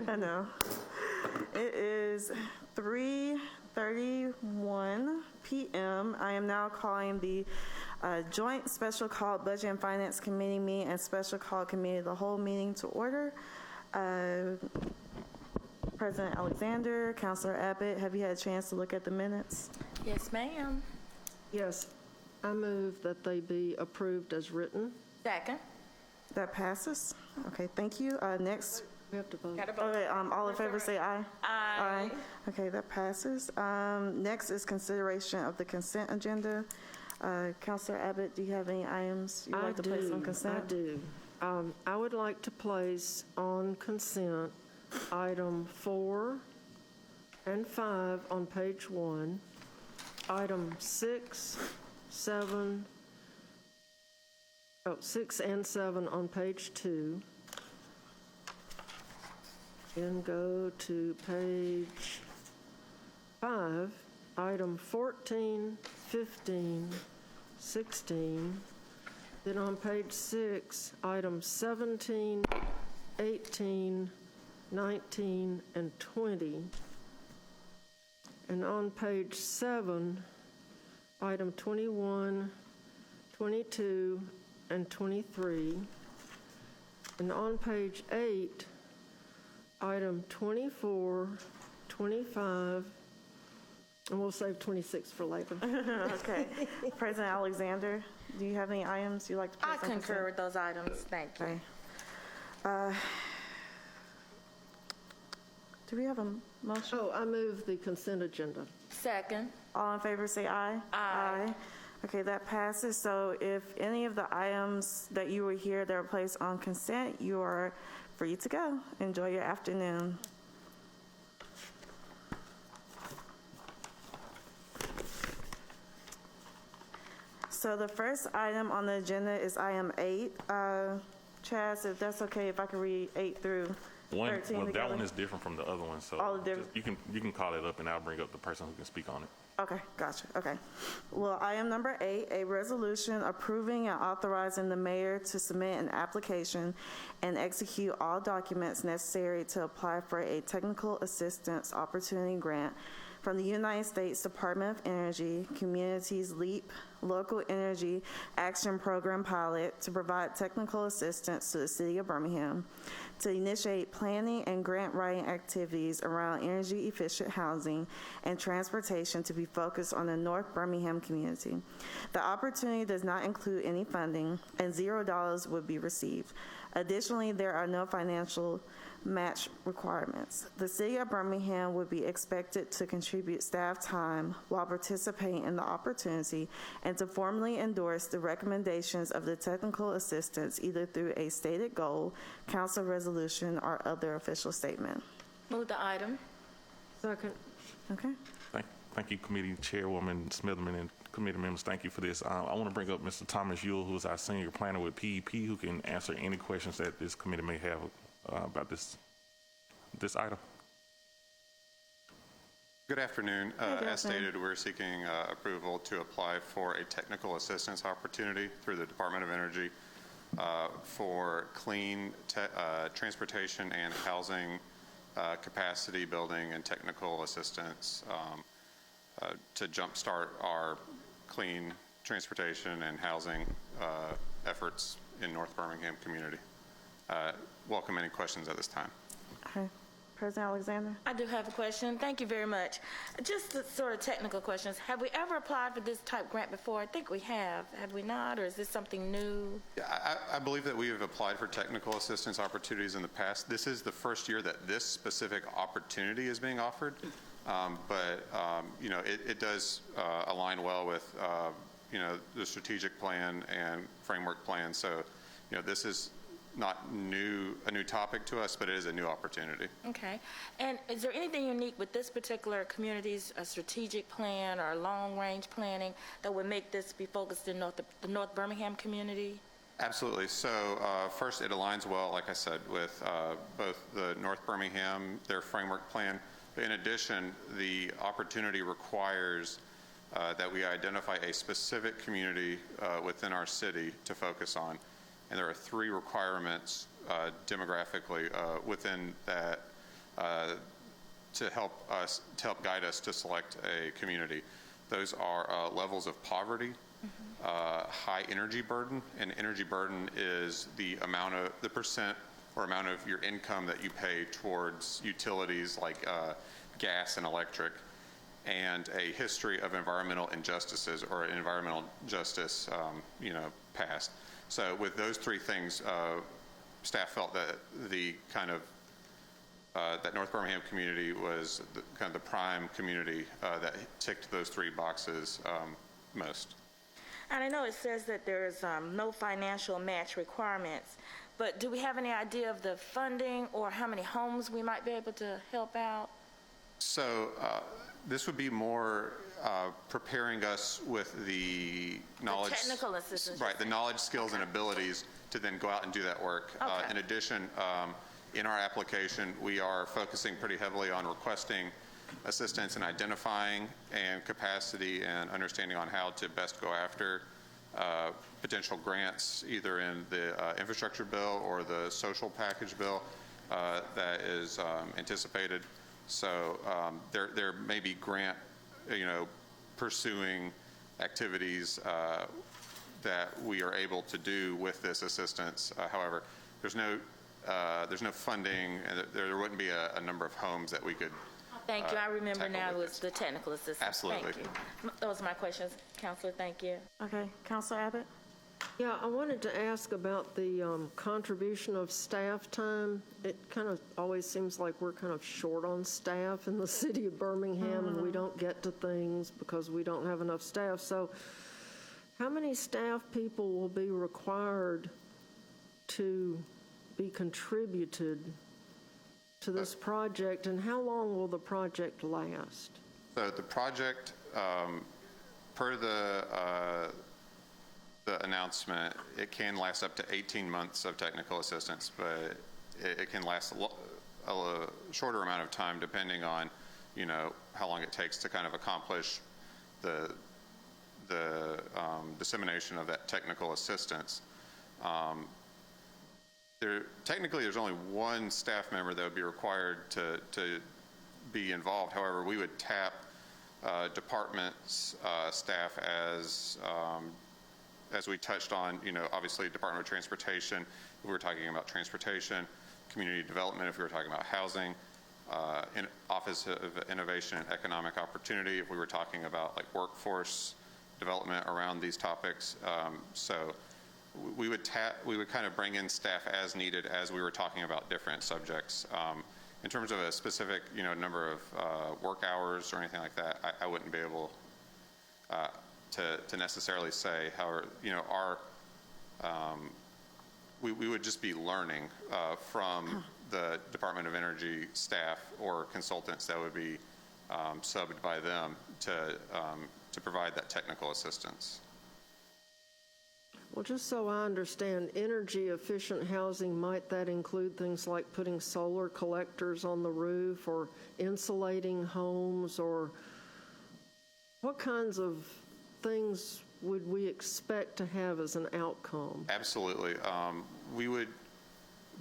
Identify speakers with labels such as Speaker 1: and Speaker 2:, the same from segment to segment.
Speaker 1: I know. It is 3:31 p.m. I am now calling the Joint Special Call Budget and Finance Committee meeting and Special Call Committee of the Whole meeting to order. President Alexander, Councilor Abbott, have you had a chance to look at the minutes?
Speaker 2: Yes, ma'am.
Speaker 3: Yes, I move that they be approved as written.
Speaker 2: Second.
Speaker 1: That passes. Okay, thank you. Next.
Speaker 3: We have to vote.
Speaker 2: Got to vote.
Speaker 1: Okay, all in favor say aye.
Speaker 2: Aye.
Speaker 1: Okay, that passes. Next is consideration of the consent agenda. Councilor Abbott, do you have any items you'd like to place on consent?
Speaker 3: I do. I would like to place on consent item 4 and 5 on page 1, item 6 and 7 on page 2, then go to page 5, item 14, 15, 16, then on page 6, items 17, 18, 19, and 20. And on page 7, item 21, 22, and 23. And on page 8, item 24, 25, and we'll save 26 for later.
Speaker 1: Okay. President Alexander, do you have any items you'd like to place
Speaker 2: I
Speaker 1: on consent?
Speaker 2: concur with those items. Thank you.
Speaker 1: Okay. Do we have a motion?
Speaker 3: Oh, I move the consent agenda.
Speaker 2: Second.
Speaker 1: All in favor say aye.
Speaker 2: Aye.
Speaker 1: Okay, that passes. So if any of the items that you were here that are placed on consent, you are free to go. Enjoy your afternoon. So the first item on the agenda is item 8. Chaz, if that's okay, if I can read 8 through 13
Speaker 4: Well,
Speaker 1: together.
Speaker 4: that one is different from the other one, so
Speaker 1: All the different-
Speaker 4: you can call it up and I'll bring up the person who can speak on it.
Speaker 1: Okay, gotcha. Okay. Well, item number 8, a resolution approving and authorizing the mayor to submit an application and execute all documents necessary to apply for a technical assistance opportunity grant from the United States Department of Energy Communities LEAP Local Energy Action Program Pilot to provide technical assistance to the City of Birmingham to initiate planning and grant writing activities around energy efficient housing and transportation to be focused on the North Birmingham community. The opportunity does not include any funding and $0 would be received. Additionally, there are no financial match requirements. The City of Birmingham would be expected to contribute staff time while participating in the opportunity and to formally endorse the recommendations of the technical assistance either through a stated goal, council resolution, or other official statement.
Speaker 2: Move the item.
Speaker 3: Second.
Speaker 1: Okay.
Speaker 4: Thank you, Committee Chairwoman Smitherman and committee members. Thank you for this. I want to bring up Mr. Thomas Ewell, who is our senior planner with PEP, who can answer any questions that this committee may have about this item.
Speaker 5: Good afternoon. As stated, we're seeking approval to apply for a technical assistance opportunity through the Department of Energy for clean transportation and housing capacity building and technical assistance to jumpstart our clean transportation and housing efforts in North Birmingham community. Welcome any questions at this time.
Speaker 1: Okay. President Alexander?
Speaker 2: I do have a question. Thank you very much. Just the sort of technical questions. Have we ever applied for this type grant before? I think we have. Have we not? Or is this something new?
Speaker 5: Yeah, I believe that we have applied for technical assistance opportunities in the past. This is the first year that this specific opportunity is being offered. You know, it does align well with, you know, the strategic plan and framework plan. So, you know, this is not a new topic to us, but it is a new opportunity.
Speaker 2: Okay. And is there anything unique with this particular community's strategic plan or long-range planning that would make this be focused in the North Birmingham community?
Speaker 5: Absolutely. So first, it aligns well, like I said, with both the North Birmingham, their framework plan. But in addition, the opportunity requires that we identify a specific community within our city to focus on. and there are 3 requirements demographically within that to help guide us to select a community. Those are levels of poverty, high energy burden, and energy burden is the percent or amount of your income that you pay towards utilities like gas and electric, and a history of environmental injustices or environmental justice, past. So with those 3 things, staff felt that the kind of that North Birmingham community was kind of the prime community that ticked those 3 boxes most.
Speaker 2: And I know it says that there's no financial match requirements, but do we have any idea of the funding or how many homes we might be able to help out?
Speaker 5: So this would be more preparing us with the knowledge.
Speaker 2: The technical assistance.
Speaker 5: Right, the knowledge, skills, and abilities to then go out and do that work.
Speaker 2: Okay.
Speaker 5: In addition, in our application, we are focusing pretty heavily on requesting assistance in identifying and capacity and understanding on how to best go after potential grants, either in the infrastructure bill or the social package bill that is anticipated. So there may be grant, pursuing activities that we are able to do with this assistance. However, there's no funding, and there wouldn't be a number of homes that we could.
Speaker 2: Thank you. I remember
Speaker 5: tackle
Speaker 2: now it
Speaker 5: with
Speaker 2: was
Speaker 5: this.
Speaker 2: the technical assistance.
Speaker 5: Absolutely.
Speaker 2: Thank you. Those are my questions, Counselor. Thank you.
Speaker 1: Okay, Counselor Abbott?
Speaker 3: Yeah, I wanted to ask about the contribution of staff time. It kind of always seems like we're kind of short on staff in the city of Birmingham, and we don't get to things because we don't have enough staff. So how many staff people will be required to be contributed to this project, and how long will the project last?
Speaker 5: So the project, per the announcement, it can last up to 18 months of technical assistance, but it can last a shorter amount of time depending on, how long it takes to kind of accomplish the dissemination of that technical assistance. Technically, there's only 1 staff member that would be required to be involved. However, we would tap departments, staff as we touched on, obviously Department of Transportation, if we were talking about transportation, community development, if we were talking about housing, Office of Innovation and Economic Opportunity, if we were talking about like workforce development around these topics. So we would kind of bring in staff as needed as we were talking about different subjects. In terms of a specific, number of work hours or anything like that, I wouldn't be able to necessarily say. However, we would just be learning from the Department of Energy staff or consultants that would be subbed by them to provide that technical assistance.
Speaker 3: Well, just so I understand, energy efficient housing, might that include things like putting solar collectors on the roof or insulating homes, or what kinds of things would we expect to have as an outcome?
Speaker 5: Absolutely. We would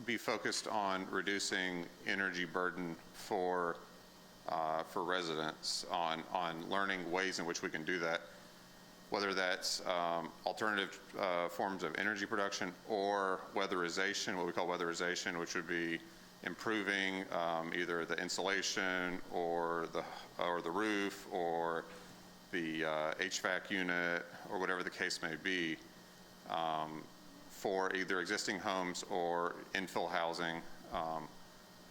Speaker 5: be focused on reducing energy burden for residents, on learning ways in which we can do that, whether that's alternative forms of energy production or weatherization, what we call weatherization, which would be improving either the insulation or the roof or the HVAC unit or whatever the case may be, for either existing homes or infill housing.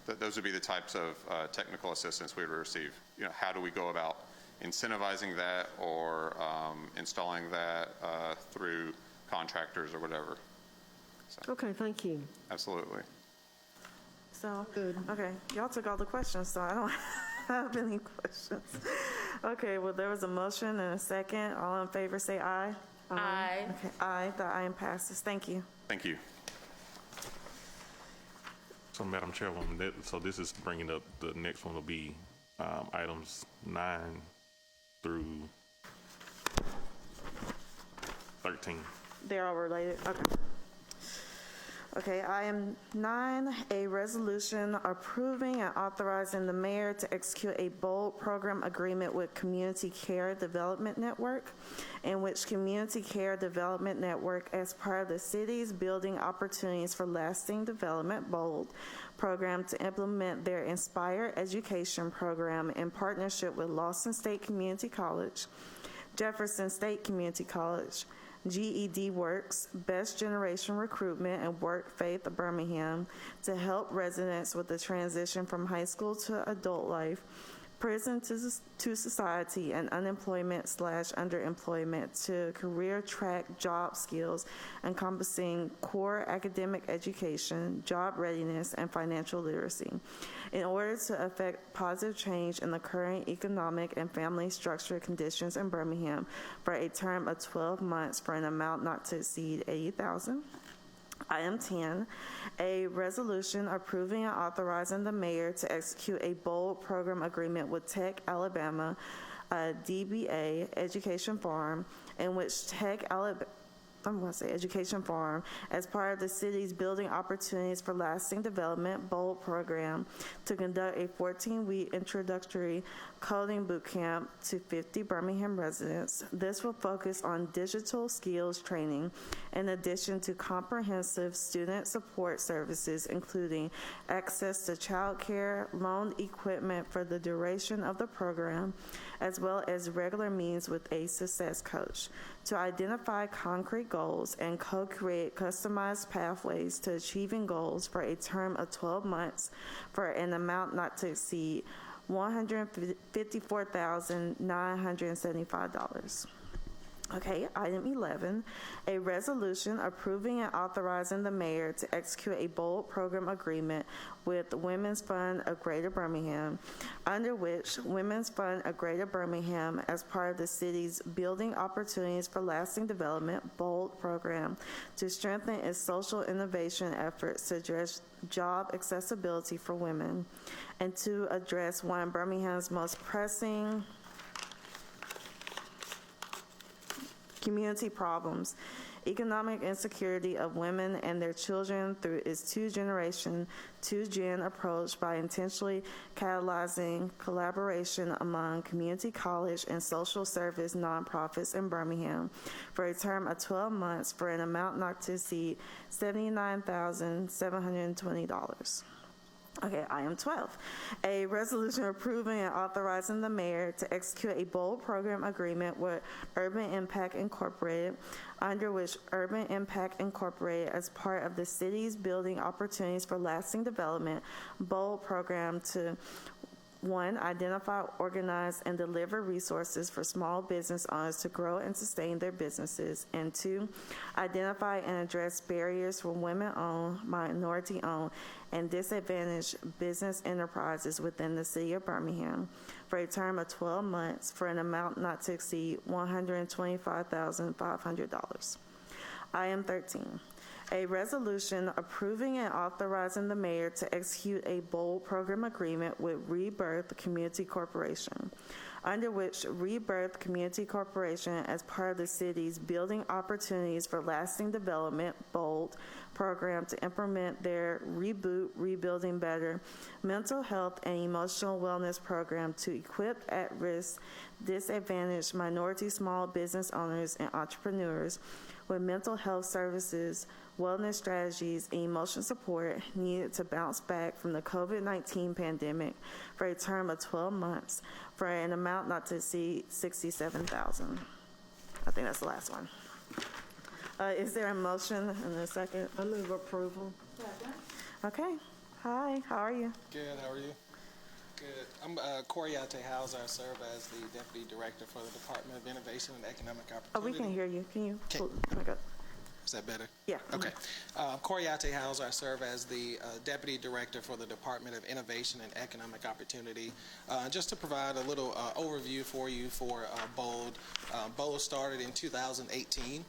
Speaker 5: Those would be the types of technical assistance we would receive. How do we go about incentivizing that or installing that through contractors or whatever? So,
Speaker 3: Okay, thank you.
Speaker 5: absolutely.
Speaker 1: So, okay, y'all took all the questions, so I don't have any questions. Okay, well, there was a motion and a second. All in favor, say aye.
Speaker 2: Aye.
Speaker 1: Okay, aye. The item passes. Thank you.
Speaker 5: Thank you.
Speaker 4: So, Madam Chairwoman, so this is bringing up, the next one will be items 9 through 13.
Speaker 1: They're all related. Okay. Okay, item 9, a resolution approving and authorizing the mayor to execute a bold program agreement with Community Care Development Network, in which Community Care Development Network, as part of the city's Building Opportunities for Lasting Development BOLD program, to implement their Inspire Education program in partnership with Lawson State Community College, Jefferson State Community College, GED Works, Best Generation Recruitment, and Work Faith of Birmingham to help residents with the transition from high school to adult life, prison to society, and unemployment/underemployment to career track job skills encompassing core academic education, job readiness, and financial literacy, in order to effect positive change in the current economic and family structure conditions in Birmingham for a term of 12 months for an amount not to exceed $80,000. Item 10, a resolution approving and authorizing the mayor to execute a bold program agreement with Tech Alabama, DBA Education Farm, in which Education Farm, as part of the city's Building Opportunities for Lasting Development BOLD program, to conduct a 14-week introductory coding boot camp to 50 Birmingham residents. This will focus on digital skills training, in addition to comprehensive student support services, including access to childcare, loan equipment for the duration of the program, as well as regular meetings with a success coach, to identify concrete goals and co-create customized pathways to achieving goals for a term of 12 months for an amount not to exceed $154,975. Okay, item 11, a resolution approving and authorizing the mayor to execute a bold program agreement with the Women's Fund of Greater Birmingham, under which Women's Fund of Greater Birmingham, as part of the city's Building Opportunities for Lasting Development BOLD program, to strengthen its social innovation efforts to address job accessibility for women, and to address one of Birmingham's most pressing community problems, economic insecurity of women and their children, through its two-generation, two-gen approach by intentionally catalyzing collaboration among community college and social service nonprofits in Birmingham for a term of 12 months for an amount not to exceed $79,720. Okay, item 12, a resolution approving and authorizing the mayor to execute a bold program agreement with Urban Impact Incorporated, under which Urban Impact Incorporated, as part of the city's Building Opportunities for Lasting Development BOLD program, to 1, identify, organize, and deliver resources for small business owners to grow and sustain their businesses, and 2, identify and address barriers for women-owned, minority-owned, and disadvantaged business enterprises within the city of Birmingham for a term of 12 months for an amount not to exceed $125,500. Item 13. A resolution approving and authorizing the mayor to execute a BOLD program agreement with Rebirth Community Corporation, under which Rebirth Community Corporation, as part of the city's Building Opportunities for Lasting Development BOLD program, to implement their Reboot Rebuilding Better mental health and emotional wellness program to equip at-risk, disadvantaged minority small business owners and entrepreneurs with mental health services, wellness strategies, and emotional support needed to bounce back from the COVID-19 pandemic for a term of 12 months for an amount not to exceed $67,000. I think that's the last one. Is there a motion and a second?
Speaker 3: I move approval.
Speaker 1: Okay. Hi, how are you?
Speaker 6: Good, how are you? Good. I'm Corey Hauser. I serve as the Deputy Director for the Department of Innovation and Economic Opportunity.
Speaker 1: Oh, we can hear you. Can you?
Speaker 6: Okay.
Speaker 1: Okay.
Speaker 6: Is that better?
Speaker 1: Yeah.
Speaker 6: Okay. Corey Hauser. I serve as the Deputy Director for the Department of Innovation and Economic Opportunity. Just to provide a little overview for you for BOLD. BOLD started in 2018.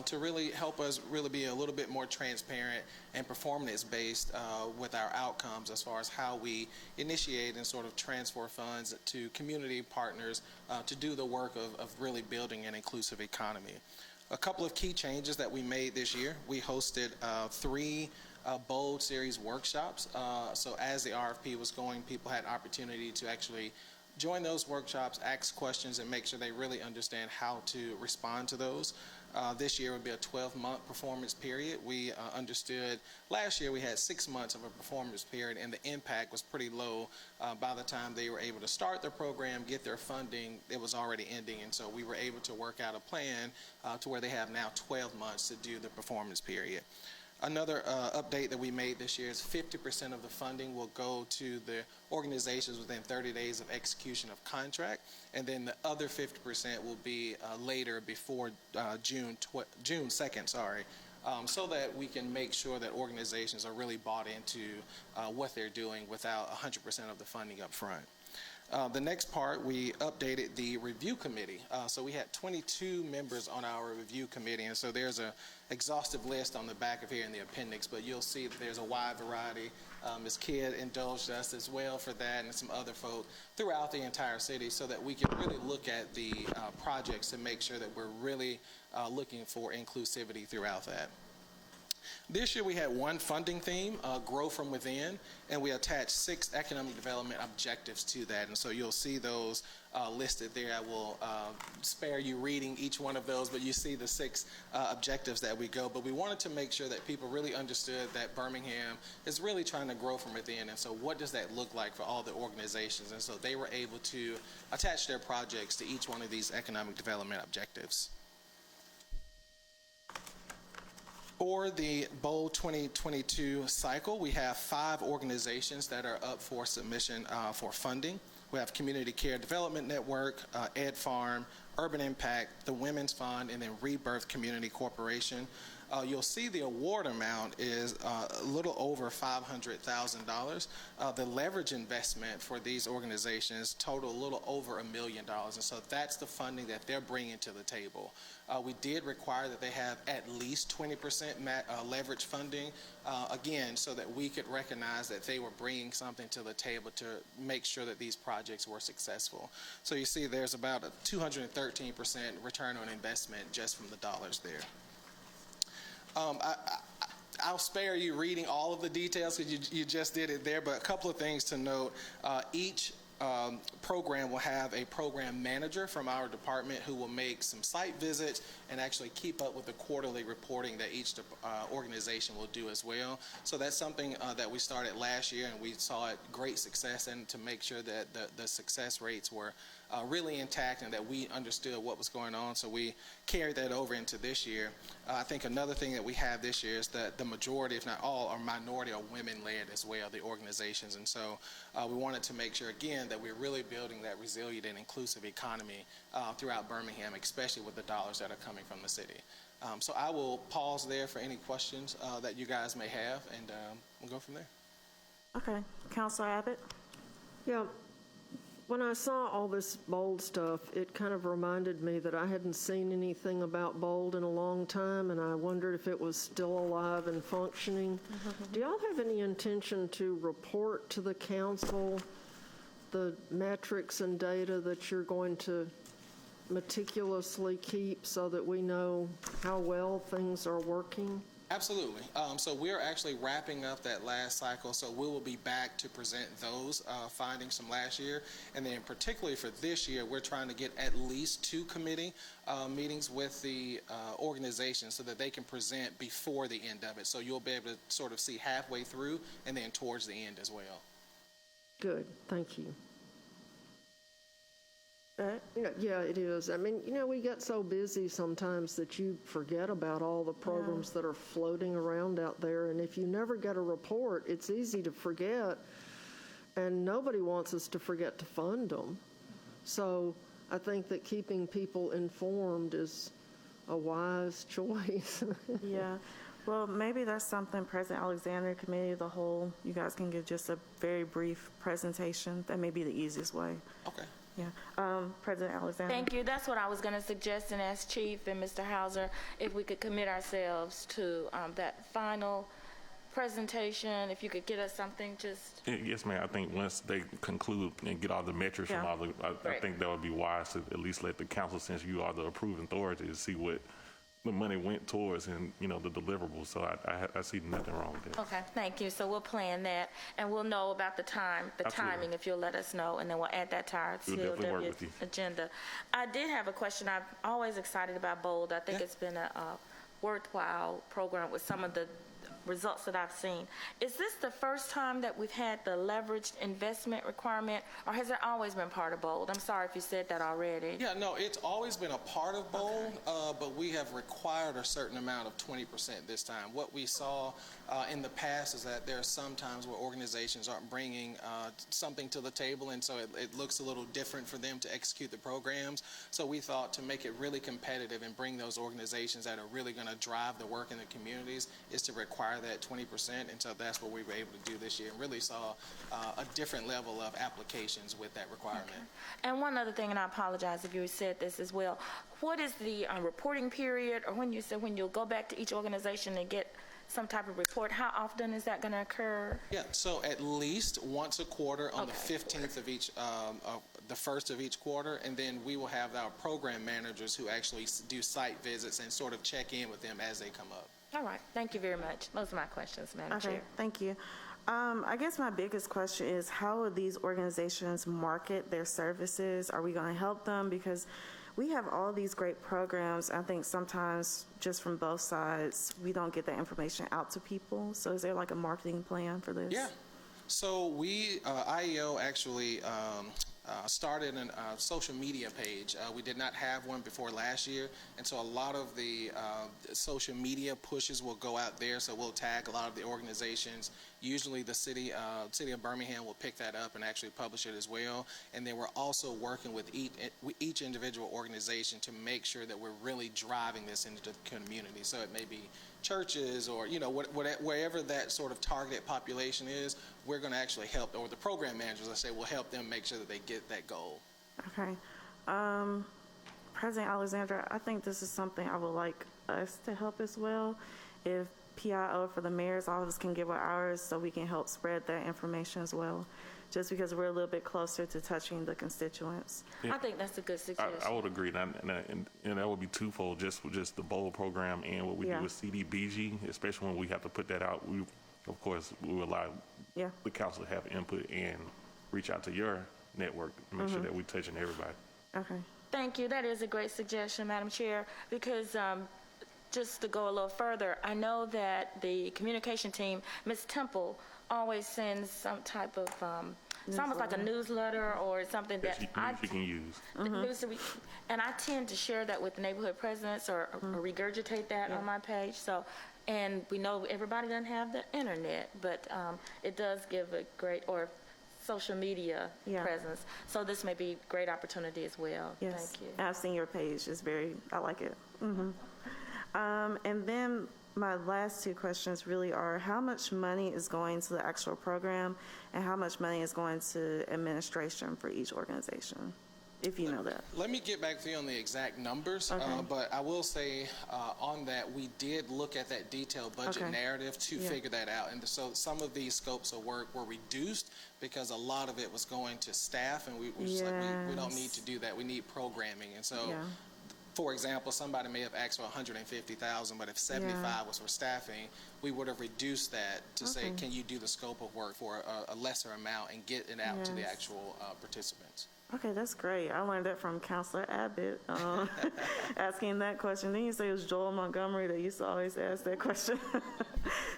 Speaker 6: To really help us really be a little bit more transparent and performance-based with our outcomes as far as how we initiate and sort of transfer funds to community partners to do the work of really building an inclusive economy. A couple of key changes that we made this year. We hosted 3 Bold Series workshops. So as the RFP was going, people had opportunity to actually join those workshops, ask questions, and make sure they really understand how to respond to those. This year would be a 12-month performance period. We understood last year we had 6 months of a performance period, and the impact was pretty low. By the time they were able to start their program, get their funding, it was already ending. And so we were able to work out a plan to where they have now 12 months to do the performance period. Another update that we made this year is 50% of the funding will go to the organizations within 30 days of execution of contract, and then the other 50% will be later before June 2nd, so that we can make sure that organizations are really bought into what they're doing without 100% of the funding up front. The next part, we updated the review committee. So we had 22 members on our review committee, and so there's an exhaustive list on the back of here in the appendix, but you'll see that there's a wide variety. Ms. Kidd indulged us as well for that, and some other folk throughout the entire city, so that we can really look at the projects to make sure that we're really looking for inclusivity throughout that. This year we had one funding theme, Grow From Within, and we attached 6 economic development objectives to that. And so you'll see those listed there. I will spare you reading each one of those, but you see the 6 objectives that we go. But we wanted to make sure that people really understood that Birmingham is really trying to grow from within. And so what does that look like for all the organizations? And so they were able to attach their projects to each one of these economic development objectives. For the Bold 2022 cycle, we have 5 organizations that are up for submission for funding. We have Community Care Development Network, Ed Farm, Urban Impact, the Women's Fund, and then Rebirth Community Corporation. You'll see the award amount is a little over $500,000. The leverage investment for these organizations total a little over $1 million, and so that's the funding that they're bringing to the table. We did require that they have at least 20% leverage funding, again, so that we could recognize that they were bringing something to the table to make sure that these projects were successful. So you see there's about a 213% return on investment just from the dollars there. I'll spare you reading all of the details because you just did it there, but a couple of things to note. Each program will have a program manager from our department who will make some site visits and actually keep up with the quarterly reporting that each organization will do as well. So that's something that we started last year, and we saw it great success, and to make sure that the success rates were really intact and that we understood what was going on. So we carried that over into this year. I think another thing that we have this year is that the majority, if not all, are minority or women-led as well, the organizations. And so we wanted to make sure, again, that we're really building that resilient and inclusive economy throughout Birmingham, especially with the dollars that are coming from the city. So I will pause there for any questions that you guys may have, and we'll go from there.
Speaker 1: Okay. Councilor Abbott?
Speaker 3: Yeah, when I saw all this Bold stuff, it kind of reminded me that I hadn't seen anything about Bold in a long time, and I wondered if it was still alive and functioning. Do y'all have any intention to report to the council the metrics and data that you're going to meticulously keep so that we know how well things are working?
Speaker 6: Absolutely. So we're actually wrapping up that last cycle, so we will be back to present those findings from last year. And then particularly for this year, we're trying to get at least 2 committee meetings with the organization so that they can present before the end of it. So you'll be able to sort of see halfway through and then towards the end as well.
Speaker 3: Good, thank you.
Speaker 1: Right.
Speaker 3: Yeah, it is. I mean, we get so busy sometimes that you forget about all the programs that are floating around out there. And if you never get a report, it's easy to forget. And nobody wants us to forget to fund them. So I think that keeping people informed is a wise choice.
Speaker 1: Yeah. Well, maybe that's something President Alexander, Committee of the Whole, you guys can give just a very brief presentation. That may be the easiest way.
Speaker 6: Okay.
Speaker 1: Yeah. President Alexander.
Speaker 2: Thank you. That's what I was going to suggest, and ask Chief and Mr. Hauser if we could commit ourselves to that final presentation. If you could get us something, just.
Speaker 4: Yes, ma'am. I think once they conclude and get all the metrics from all the, I think that would be wise to at least let the council, since you are the approving authority, to see what the money went towards and, you know, the deliverables. So I see nothing wrong with that.
Speaker 2: Okay, thank you. So we'll plan that, and we'll know about the
Speaker 4: Absolutely.
Speaker 2: timing, if you'll let us know, and then we'll add that to our
Speaker 4: We'll definitely work
Speaker 2: COW
Speaker 4: with you.
Speaker 2: agenda. I did have a question. I'm always excited about BOLD. I think
Speaker 6: Yeah.
Speaker 2: it's been a worthwhile program with some of the results that I've seen. Is this the first time that we've had the leveraged investment requirement, or has it always been part of BOLD? I'm sorry if you said that already.
Speaker 6: Yeah, no, it's always been a part of BOLD, but we have required a certain amount of 20% this time. What we saw in the past is that there are some times where organizations aren't bringing something to the table, and so it looks a little different for them to execute the programs. So we thought to make it really competitive and bring those organizations that are really going to drive the work in the communities is to require that 20%, and so that's what we were able to do this year, and really saw a different level of applications with that requirement.
Speaker 2: And one other thing, and I apologize if you said this as well, what is the reporting period, or when you said when you'll go back to each organization and get some type of report, how often is that going to occur?
Speaker 6: Yeah, so at least once a quarter on the
Speaker 2: Okay.
Speaker 6: 15th of each, the first of each quarter, and then we will have our program managers who actually do site visits and sort of check in with them as they come up.
Speaker 2: All right, thank you very much. Those are my questions, Madam
Speaker 1: Okay,
Speaker 2: Chair.
Speaker 1: thank you. I guess my biggest question is, how will these organizations market their services? Are we going to help them? Because we have all these great programs. I think sometimes just from both sides, we don't get that information out to people. So is there like a marketing plan for this?
Speaker 6: Yeah. So we, IEO actually started a social media page. We did not have one before last year, and so a lot of the social media pushes will go out there. So we'll tag a lot of the organizations. Usually the city of Birmingham will pick that up and actually publish it as well. And then we're also working with each individual organization to make sure that we're really driving this into the community. So it may be churches or, you know, wherever that sort of targeted population is, we're going to actually help, or the program managers, I say, will help them make sure that they get that goal.
Speaker 1: Okay. President Alexandra, I think this is something I would like us to help as well. If PIO for the mayor's office can give ours so we can help spread that information as well, just because we're a little bit closer to touching the constituents.
Speaker 2: I think that's a good suggestion.
Speaker 4: I would agree, and that would be twofold, just the BOLD program and what we
Speaker 1: Yeah.
Speaker 4: do with CDBG, especially when we have to put that out. We, of course, we will allow
Speaker 1: Yeah.
Speaker 4: the council to have input and reach out to your network to make sure that we're touching everybody.
Speaker 1: Okay.
Speaker 2: Thank you. That is a great suggestion, Madam Chair, because just to go a little further, I know that the communication team, Ms. Temple, always sends some type of, it's almost like a newsletter or something that
Speaker 4: She can use.
Speaker 2: and I tend to share that with the neighborhood presidents or regurgitate that on my page. So, and we know everybody doesn't have the internet, but it does give a great, or social media
Speaker 1: Yeah.
Speaker 2: presence. So this may be a great opportunity as well.
Speaker 1: Yes.
Speaker 2: Thank you.
Speaker 1: I've seen your page. It's very, I like it. And then my last two questions really are, how much money is going to the actual program and how much money is going to administration for each organization, if you know that?
Speaker 6: Let me get back to you on the exact numbers,
Speaker 1: Okay.
Speaker 6: but I will say on that, we did look at that detailed budget
Speaker 1: Okay.
Speaker 6: narrative to
Speaker 1: Yeah.
Speaker 6: figure that out. And so some of these scopes of work were reduced because a lot of it was going to staff, and we were just like, we don't need to do that. We need programming. And so,
Speaker 1: Yeah.
Speaker 6: for example, somebody may have asked for 150,000, but if 75 was for staffing, we would have reduced that to say, can you do the scope of work for a lesser amount and get it out to the
Speaker 1: Yes.
Speaker 6: actual participants?
Speaker 1: Okay, that's great. I learned that from Counselor Abbott, asking that question. Then you say it was Joel Montgomery that used to always ask that question.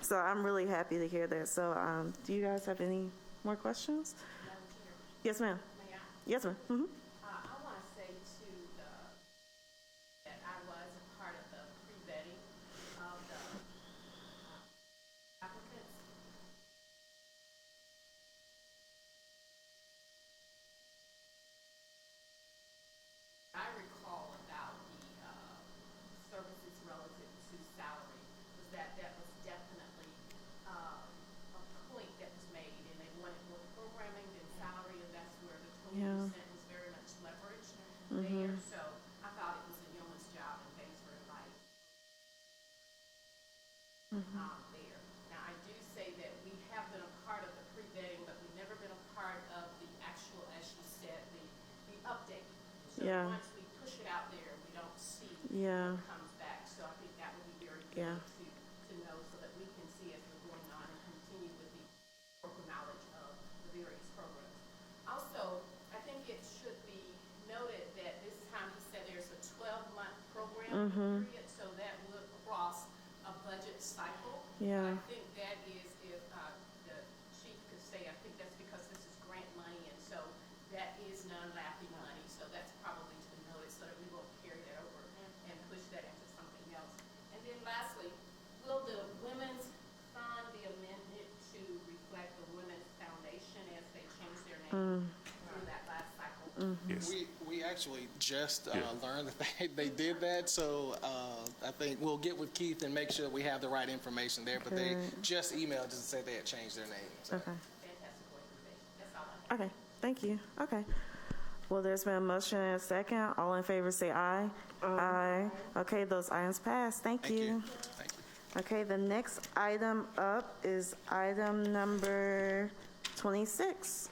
Speaker 1: So I'm really happy to hear that. So do you guys have any more questions? Yes, ma'am. Yes, ma'am.
Speaker 7: I want to say too, that I was a part of the pre-vetting of the applicants. I recall about the services relative to salary, was that was definitely a point that was made, and they wanted more programming than salary, and that's where the 20% was very much leveraged there. So I thought it was a yeoman's job, and thanks for inviting there. Now, I do say that we have been a part of the pre-vetting, but we've never been a part of the actual, as you said, the update. So
Speaker 1: Yeah.
Speaker 7: once we push it out there, we don't see
Speaker 1: Yeah.
Speaker 7: what comes back. So I think
Speaker 4: Yes.
Speaker 6: We actually just
Speaker 4: Yeah.
Speaker 6: learned that they did that, so I think we'll get with Keith and make sure we have the right information there, but they just emailed us and said they had changed their name. So.
Speaker 1: Okay.
Speaker 7: Fantastic organization. That's all I have.
Speaker 1: Okay, thank you. Okay. Well, there's been a motion and a second. All in favor say aye. Aye. Okay, those items pass. Thank you.
Speaker 6: Thank you.
Speaker 1: Okay, the next item up is item number 26.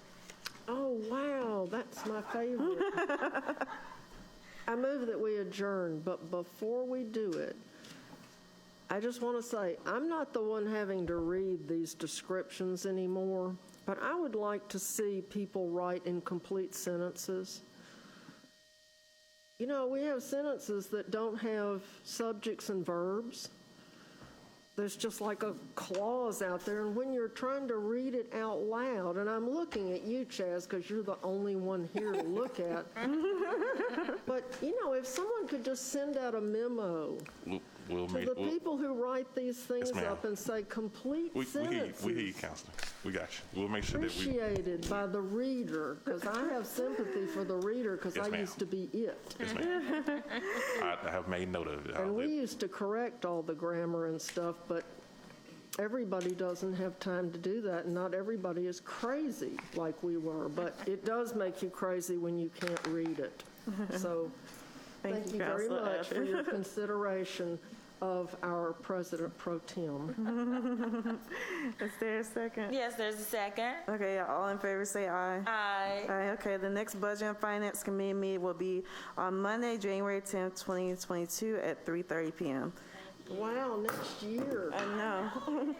Speaker 3: Oh, wow, that's my favorite. I move that we adjourn, but before we do it, I just want to say, I'm not the one having to read these descriptions anymore, but I would like to see people write in complete sentences. You know, we have sentences that don't have subjects and verbs. There's just like a clause out there, and when you're trying to read it out loud, and I'm looking at you, Chaz, because you're the only one here to look at. But, you know, if someone could just send out a memo
Speaker 4: We'll
Speaker 3: to
Speaker 4: meet.
Speaker 3: the people who write these things
Speaker 4: ma'am.
Speaker 3: up and say complete
Speaker 4: We hear you,
Speaker 3: sentences.
Speaker 4: Counselor. We got you. We'll make sure that we.
Speaker 3: Appreciated by the reader, because I have sympathy for the reader, because
Speaker 4: Yes,
Speaker 3: I
Speaker 4: ma'am.
Speaker 3: used to be it.
Speaker 4: Yes, ma'am. I have made note of it.
Speaker 3: And we used to correct all the grammar and stuff, but everybody doesn't have time to do that, and not everybody is crazy like we were, but it does make you crazy when you can't read it. So, thank you very
Speaker 1: Counselor
Speaker 3: much for your consideration of our President Pro Tem.
Speaker 1: Is there a second?
Speaker 2: Yes, there's a second.
Speaker 1: Okay, all in favor say aye.
Speaker 2: Aye.
Speaker 1: Aye, okay, the next Budget and Finance Committee meeting will be on Monday, January 10th, 2022 at 3:30 p.m.
Speaker 3: Wow, next year.
Speaker 1: I know.